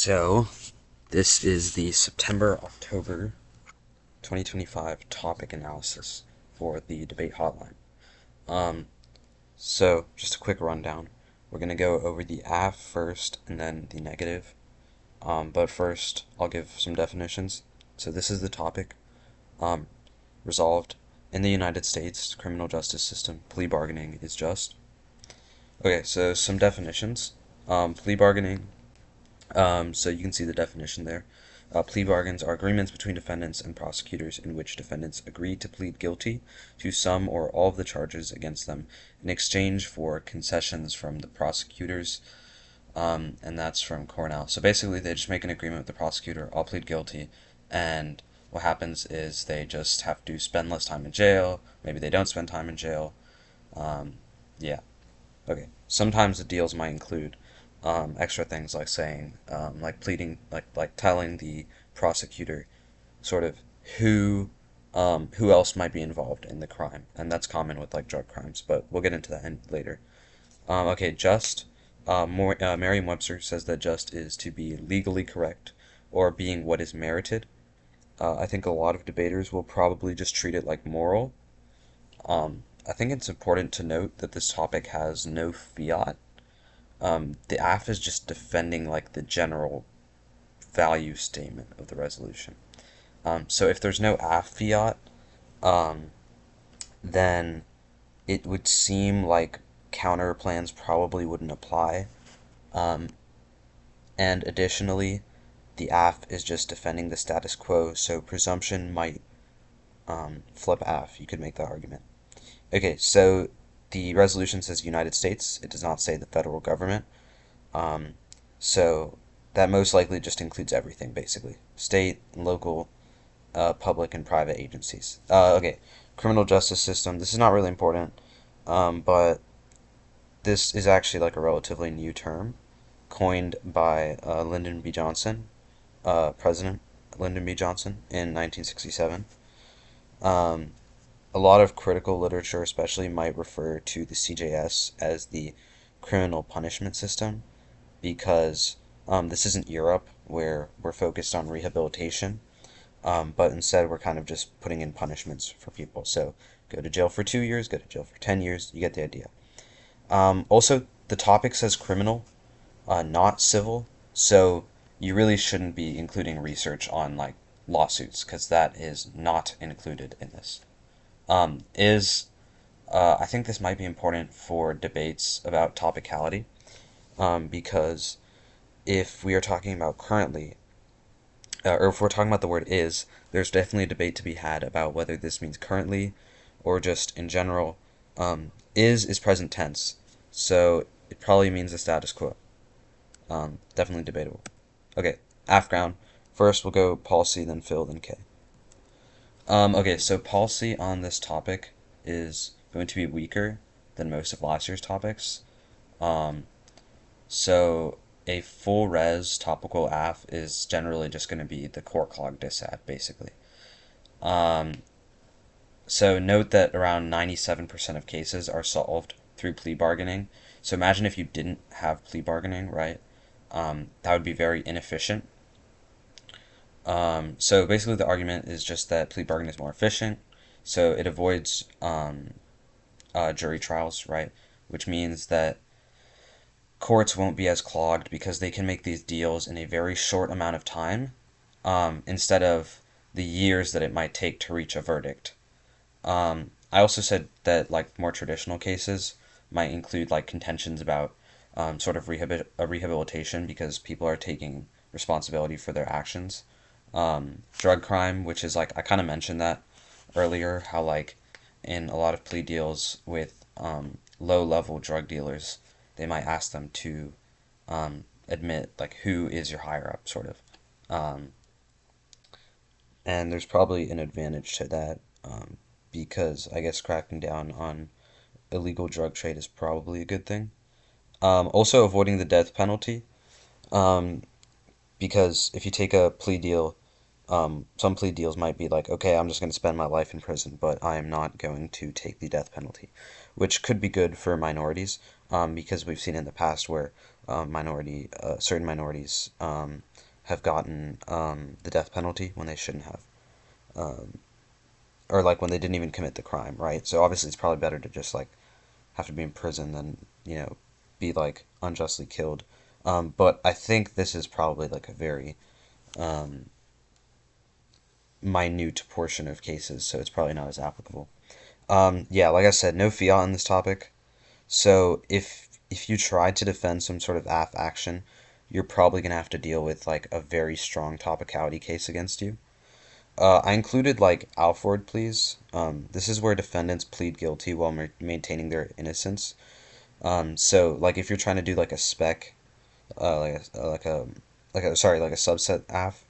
So, this is the September-October 2025 topic analysis for the debate hotline. So, just a quick rundown. We're going to go over the aff first and then the negative. But first, I'll give some definitions. So, this is the topic. Resolved. In the United States criminal justice system, plea bargaining is just. Okay, so some definitions. Plea bargaining. So you can see the definition there. Plea bargains are agreements between defendants and prosecutors in which defendants agree to plead guilty to some or all of the charges against them in exchange for concessions from the prosecutors, and that's from Cornell. So basically, they just make an agreement with the prosecutor, I'll plead guilty, and what happens is they just have to spend less time in jail, maybe they don't spend time in jail. Yeah. Okay. Sometimes the deals might include extra things like saying, like pleading, like telling the prosecutor sort of who who else might be involved in the crime, and that's common with like drug crimes, but we'll get into that later. Okay, just. Merriam-Webster says that just is to be legally correct or being what is merited. I think a lot of debaters will probably just treat it like moral. I think it's important to note that this topic has no fiat. The AF is just defending like the general value statement of the resolution. So if there's no AF fiat, then it would seem like counter plans probably wouldn't apply. And additionally, the AF is just defending the status quo, so presumption might flip AF. You could make that argument. Okay, so the resolution says United States. It does not say the federal government. So that most likely just includes everything, basically. State, local, public, and private agencies. Okay, criminal justice system. This is not really important, but this is actually like a relatively new term coined by Lyndon B. Johnson, President Lyndon B. Johnson, in 1967. A lot of critical literature especially might refer to the CJS as the criminal punishment system because this isn't Europe where we're focused on rehabilitation, but instead we're kind of just putting in punishments for people. So go to jail for 2 years, go to jail for 10 years, you get the idea. Also, the topic says criminal, not civil, so you really shouldn't be including research on like lawsuits because that is not included in this. I think this might be important for debates about topicality, because if we are talking about currently, or if we're talking about the word is, there's definitely a debate to be had about whether this means currently or just in general. Is present tense, so it probably means the status quo. Definitely debatable. Okay, AFGround. First we'll go policy, then Phil, then K. Okay, so policy on this topic is going to be weaker than most of last year's topics. So a full res topical AF is generally just going to be the court clog dissat, basically. So note that around 97% of cases are solved through plea bargaining. So imagine if you didn't have plea bargaining, right? That would be very inefficient. So basically the argument is just that plea bargaining is more efficient, so it avoids jury trials, right? Which means that courts won't be as clogged because they can make these deals in a very short amount of time, instead of the years that it might take to reach a verdict. I also said that like more traditional cases might include like contentions about sort of rehabilitation because people are taking responsibility for their actions. Drug crime, which is like I kind of mentioned that earlier, how like in a lot of plea deals with low-level drug dealers, they might ask them to admit like who is your higher up, sort of. And there's probably an advantage to that, because I guess cracking down on illegal drug trade is probably a good thing. Also avoiding the death penalty, because if you take a plea deal, some plea deals might be like, okay, I'm just going to spend my life in prison, but I am not going to take the death penalty, which could be good for minorities, because we've seen in the past where certain minorities have gotten the death penalty when they shouldn't have, or like when they didn't even commit the crime, right? So obviously it's probably better to just like have to be in prison than be like unjustly killed. But I think this is probably like a very um, minute portion of cases, so it's probably not as applicable. Yeah, like I said, no fiat on this topic. So if you try to defend some sort of AF action, you're probably gonna have to deal with like a very strong topicality case against you. I included like Alford pleas. This is where defendants plead guilty while maintaining their innocence. So like if you're trying to do like a spec, like a subset AF,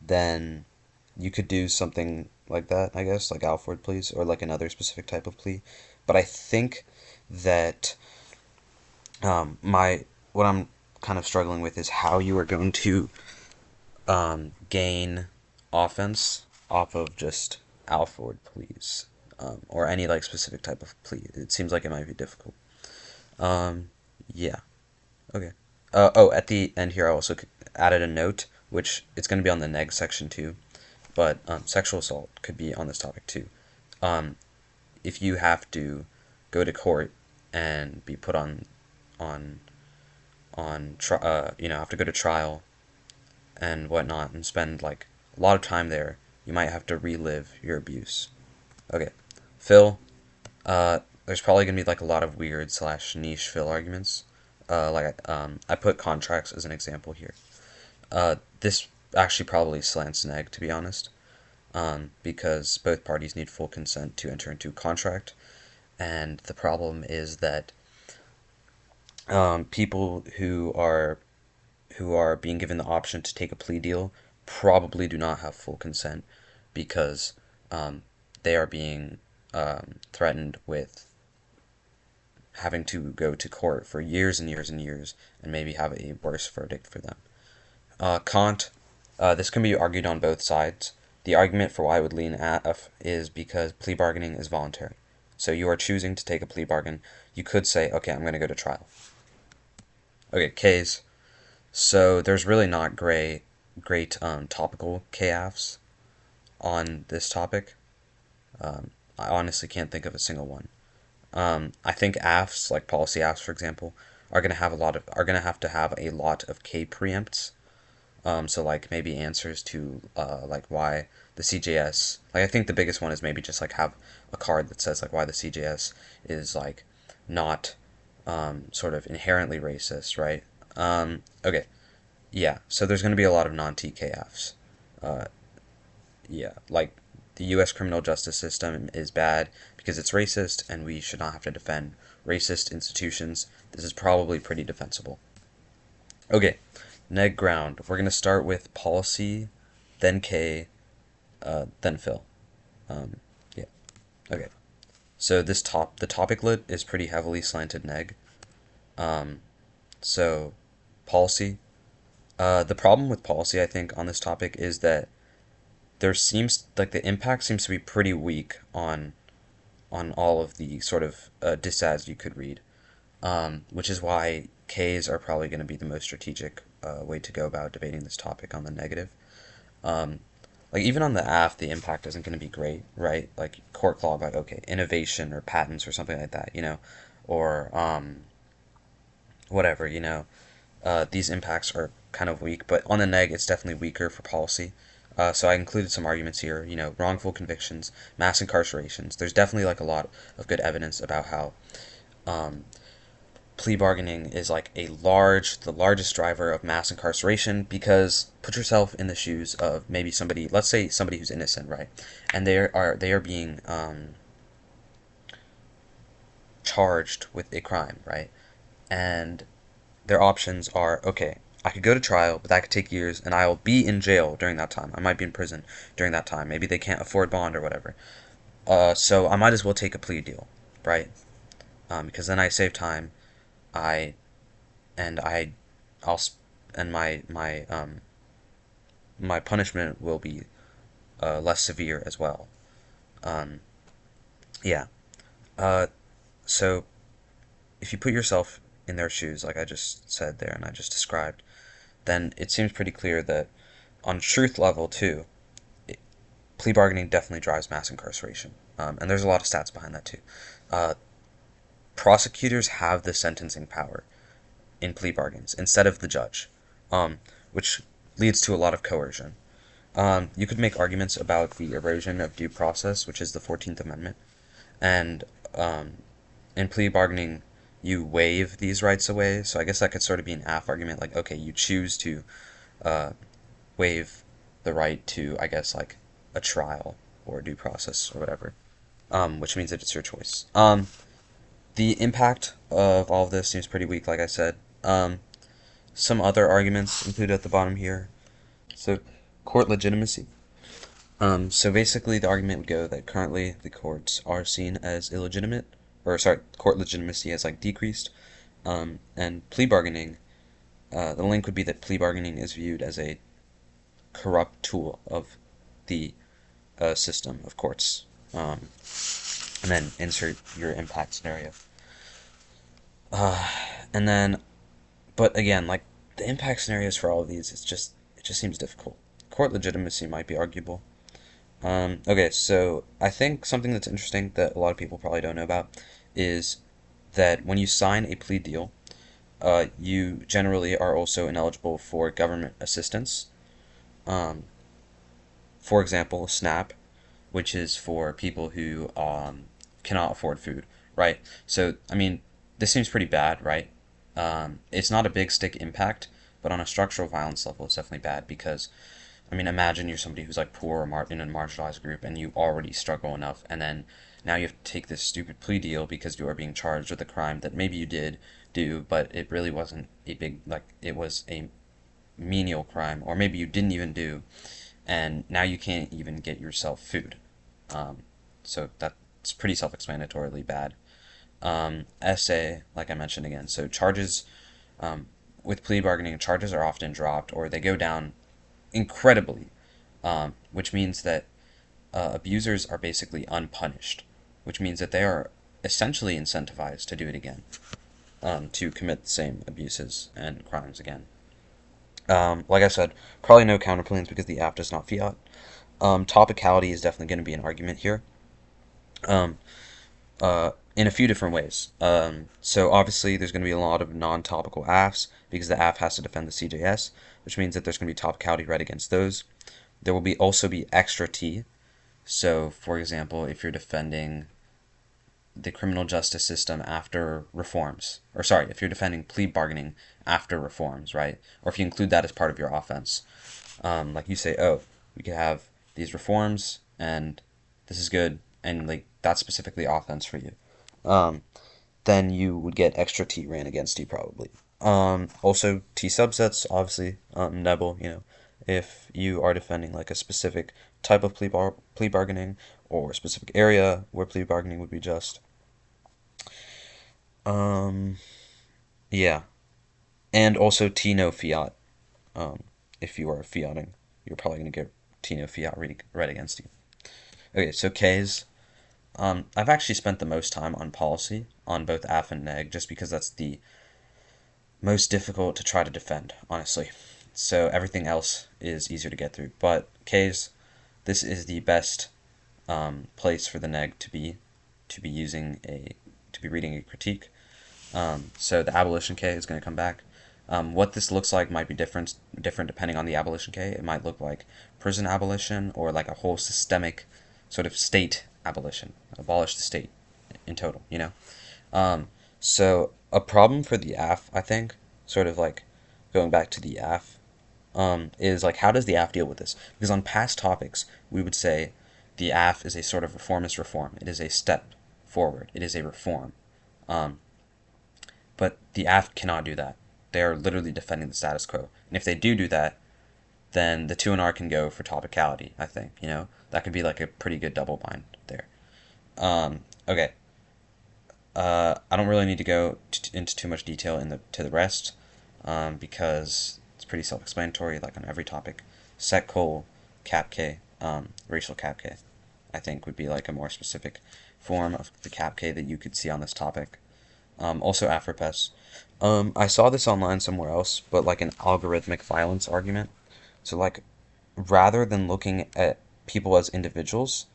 then you could do something like that, I guess, like Alford pleas or like another specific type of plea. But I think that my what I'm kind of struggling with is how you are going to gain offense off of just Alford pleas, or any like specific type of plea. It seems like it might be difficult. Um, yeah. Okay. Oh, at the end here, I also added a note, which it's going to be on the neg section too, but sexual assault could be on this topic too. Um, if you have to go to court and be put on have to go to trial and whatnot and spend like a lot of time there, you might have to relive your abuse. Okay, Phil. There's probably gonna be like a lot of weird slash niche Phil arguments. I put contracts as an example here. This actually probably slants neg, to be honest, because both parties need full consent to enter into a contract, and the problem is that people who are being given the option to take a plea deal probably do not have full consent because they are being threatened with having to go to court for years and years and years and maybe have a worse verdict for them. Kant, this can be argued on both sides. The argument for why I would lean Aff is because plea bargaining is voluntary. So you are choosing to take a plea bargain. You could say, okay, I'm going to go to trial. Okay, K's. So there's really not great topical KAFs on this topic. I honestly can't think of a single one. I think AFs, like policy AFs, for example, are gonna have to have a lot of K preempts. So like maybe answers to like why the CJS. Like I think the biggest one is maybe just like have a card that says like why the CJS is like not sort of inherently racist, right? Okay, yeah. So there's gonna be a lot of non-TKFs. Uh, yeah, like the U.S. criminal justice system is bad because it's racist, and we should not have to defend racist institutions. This is probably pretty defensible. Okay, neg ground. We're gonna start with policy, then K, then Phil. Yeah. Okay. So the topic lit is pretty heavily slanted neg. So policy. The problem with policy, I think, on this topic is that there seems like the impact seems to be pretty weak on all of the sort of disads you could read, which is why Ks are probably going to be the most strategic way to go about debating this topic on the negative. Um, like even on the AF, the impact isn't going to be great, right? Like court law about okay innovation or patents or something like that, or whatever, these impacts are kind of weak, but on the neg, it's definitely weaker for policy. So I included some arguments here, wrongful convictions, mass incarcerations. There's definitely like a lot of good evidence about how um, plea bargaining is like the largest driver of mass incarceration because put yourself in the shoes of maybe somebody, let's say somebody who's innocent, right? And they are being charged with a crime, right? And their options are okay, I could go to trial, but that could take years, and I'll be in jail during that time. I might be in prison during that time. Maybe they can't afford bond or whatever. So I might as well take a plea deal, right? Because then I save time. I and I, I'll and my punishment will be less severe as well. Um, yeah. Uh, so if you put yourself in their shoes, like I just said there and I just described, then it seems pretty clear that on truth level too, plea bargaining definitely drives mass incarceration. And there's a lot of stats behind that too. Uh, Prosecutors have the sentencing power in plea bargains instead of the judge, which leads to a lot of coercion. You could make arguments about the erosion of due process, which is the 14th Amendment, and in plea bargaining, you waive these rights away. So I guess that could sort of be an Aff argument, like, okay, you choose to uh, waive the right to, I guess, like a trial or due process or whatever, which means that it's your choice. The impact of all of this seems pretty weak, like I said. Some other arguments included at the bottom here. So, court legitimacy. So basically, the argument would go that currently the courts are seen as illegitimate, or sorry, court legitimacy has like decreased, and plea bargaining. The link would be that plea bargaining is viewed as a corrupt tool of the system of courts. And then insert your impact scenario. And then, but again, like the impact scenarios for all of these, it just seems difficult. Court legitimacy might be arguable. Okay, so I think something that's interesting that a lot of people probably don't know about is that when you sign a plea deal, you generally are also ineligible for government assistance. Um, for example, SNAP, which is for people who cannot afford food, right? So, I mean, this seems pretty bad, right? It's not a big stick impact, but on a structural violence level, it's definitely bad because, I mean, imagine you're somebody who's like poor or in a marginalized group and you already struggle enough, and then now you have to take this stupid plea deal because you are being charged with a crime that maybe you did do, but it really wasn't a big, like, it was a menial crime, or maybe you didn't even do, and now you can't even get yourself food. Um, so that's pretty self-explanatorily bad. Essay, like I mentioned again, so charges um, with plea bargaining, charges are often dropped or they go down incredibly, which means that abusers are basically unpunished, which means that they are essentially incentivized to do it again, to commit the same abuses and crimes again. Like I said, probably no counterplanes because the app does not fiat. Topicality is definitely going to be an argument here. Um, in a few different ways. So obviously there's going to be a lot of non-topical AFs because the AF has to defend the CJS, which means that there's going to be topicality read against those. There will be also be extra T. So for example, if you're defending the criminal justice system after reforms, or sorry, if you're defending plea bargaining after reforms, right? Or if you include that as part of your offense, like you say, oh, we could have these reforms and this is good, and like that's specifically offense for you. Um, then you would get extra T ran against you probably. Also T subsets, obviously, Nebel, if you are defending like a specific type of plea bargaining or a specific area where plea bargaining would be just. Um, yeah, and also T no fiat. If you are fiating, you're probably going to get T no fiat read against you. Okay, so K's. I've actually spent the most time on policy on both Aff and Neg just because that's the most difficult to try to defend, honestly. So everything else is easier to get through. But K's, this is the best place for the Neg to be using to be reading a critique. So the abolition K is going to come back. What this looks like might be different depending on the abolition K. It might look like prison abolition or like a whole systemic sort of state abolition, abolish the state in total. So a problem for the AF, I think, sort of like going back to the AF, is like how does the AF deal with this? Because on past topics, we would say the AF is a sort of reformist reform. It is a step forward. It is a reform. Um, but the AF cannot do that. They are literally defending the status quo. And if they do that, then the 2 and R can go for topicality, I think. That could be like a pretty good double bind there. Okay. I don't really need to go into too much detail to the rest, because it's pretty self-explanatory, like on every topic. Sec col cap K, racial cap K, I think would be like a more specific form of the cap K that you could see on this topic. Also Afropess. I saw this online somewhere else, but like an algorithmic violence argument. So like rather than looking at people as individuals,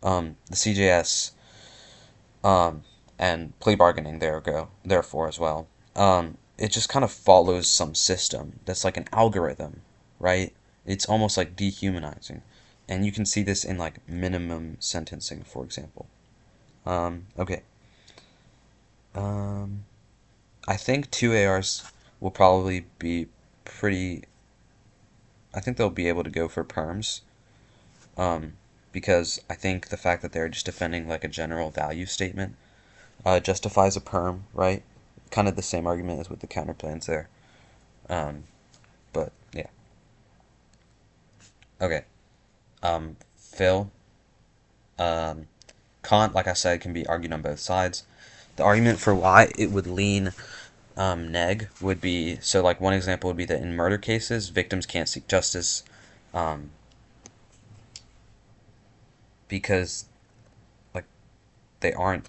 the CJS and plea bargaining therefore as well. It just kind of follows some system that's like an algorithm, right? It's almost like dehumanizing, and you can see this in like minimum sentencing, for example. Okay. Um, I think two ARs will probably be pretty. I think they'll be able to go for perms. Um, because I think the fact that they're just defending like a general value statement justifies a perm, right? Kind of the same argument as with the counterplans there. Um, but yeah. Okay. Phil. Um, Kant, like I said, can be argued on both sides. The argument for why it would lean neg would be so like one example would be that in murder cases, victims can't seek justice um, because like they aren't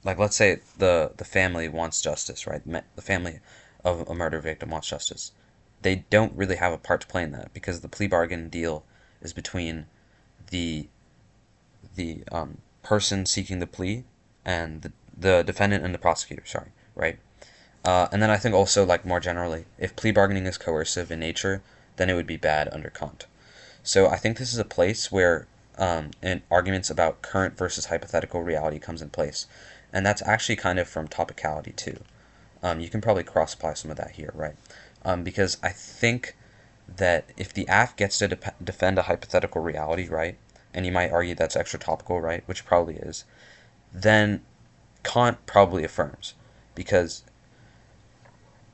like let's say the family wants justice, right? The family of a murder victim wants justice. They don't really have a part to play in that because the plea bargain deal is between the the person seeking the plea and the defendant and the prosecutor. Sorry, right? And then I think also like more generally, if plea bargaining is coercive in nature, then it would be bad under Kant. So I think this is a place where in arguments about current versus hypothetical reality comes in place, and that's actually kind of from topicality too. You can probably cross apply some of that here, right? Because I think that if the AF gets to defend a hypothetical reality, right, and you might argue that's extra topical, right, which probably is, then Kant probably affirms, because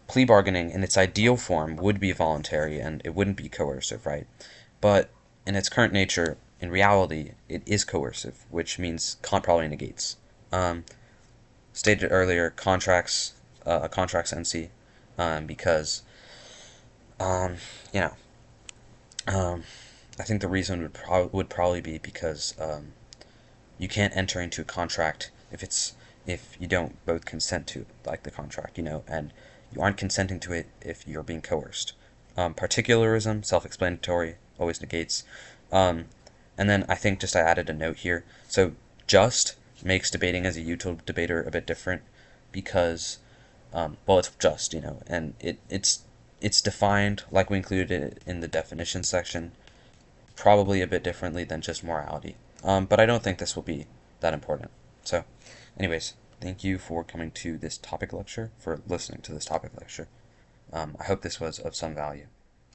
plea bargaining in its ideal form would be voluntary and it wouldn't be coercive, right? But in its current nature, in reality, it is coercive, which means Kant probably negates. Um, Stated earlier, contracts NC, because um, you know, um, I think the reason would probably be because you can't enter into a contract if you don't both consent to like the contract, and you aren't consenting to it if you're being coerced. Particularism, self-explanatory, always negates. Um, and then I think just I added a note here. So just makes debating as a util debater a bit different because, well, it's just, and it's defined like we included it in the definition section, probably a bit differently than just morality. But I don't think this will be that important. So, anyways, thank you for coming to this topic lecture, for listening to this topic lecture. I hope this was of some value.